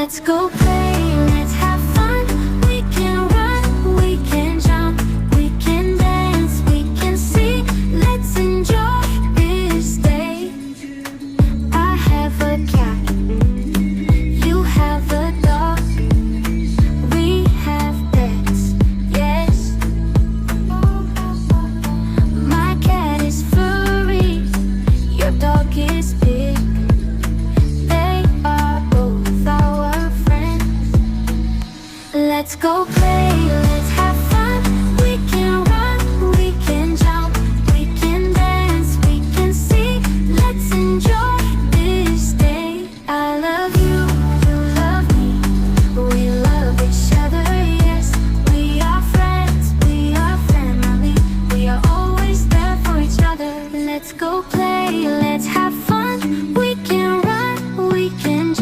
Let's go play, let's have fun. We can run, we can jump, we can dance, we can sing. Let's enjoy this day. I have a cat, you have a dog. We have pets, yes. My cat is furry, your dog is big. They are both our friends. Let's go play.